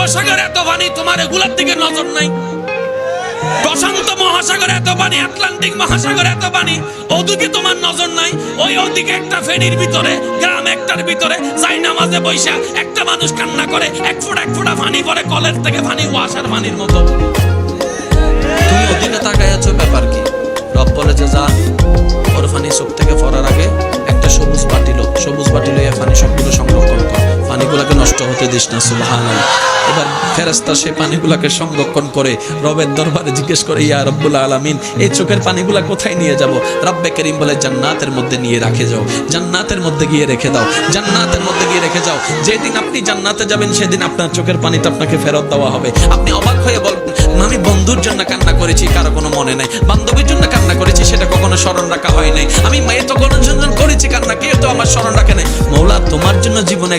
বঙ্গোপসাগরে এত পানি, তোমার এগুলার দিকে নজর নাই। প্রশান্ত মহাসাগরে এত পানি, আটলান্টিক মহাসাগরে এত পানি, ওদিকে তোমার নজর নাই। ওদিকে একটা ফেরির ভিতরে, গ্রাম একটার ভিতরে যাই নামাজে বৈশা একটা মানুষ কান্না করে, এক ফোঁটা পানি পরে কলের থেকে পানি, ওয়াসার পানির মতো। তুমি ওদিকে তাকায় আছো, ব্যাপার কি? রব বলে যে যা, ওর পানি চোখ থেকে পড়ার আগে একটা সবুজ বাটি লইয়া পানি সবগুলো সংরক্ষণ কর, পানিগুলাকে নষ্ট হতে দিস না। সুবহানাল্লাহ। এবার ফেরেশতা সেই পানিগুলাকে সংরক্ষণ করে রবের দরবারে জিজ্ঞেস করে, ইয়া রব্বুল আলামিন, এই চোখের পানিগুলা কোথায় নিয়ে যাব? রব্বে করিম বলে, জান্নাতের মধ্যে নিয়ে রাখে যাও, জান্নাতের মধ্যে গিয়ে রেখে দাও, জান্নাতের মধ্যে গিয়ে রেখে যাও। যেদিন আপনি জান্নাতে যাবেন সেদিন আপনার চোখের পানিটা আপনাকে ফেরত দেওয়া হবে। আপনি অবাক হয়ে বলবেন, আমি বন্ধুর জন্য কান্না করেছি, কারো কোনো মনে নাই। বান্ধবীর জন্য কান্না করেছি, সেটা কখনো স্মরণ রাখা হয় নাই। আমি মেয়ে তো কোনো জন্য করেছি কান্না, কেউ তো আমার স্মরণ রাখে নাই। মৌলা, তোমার জন্য জীবনে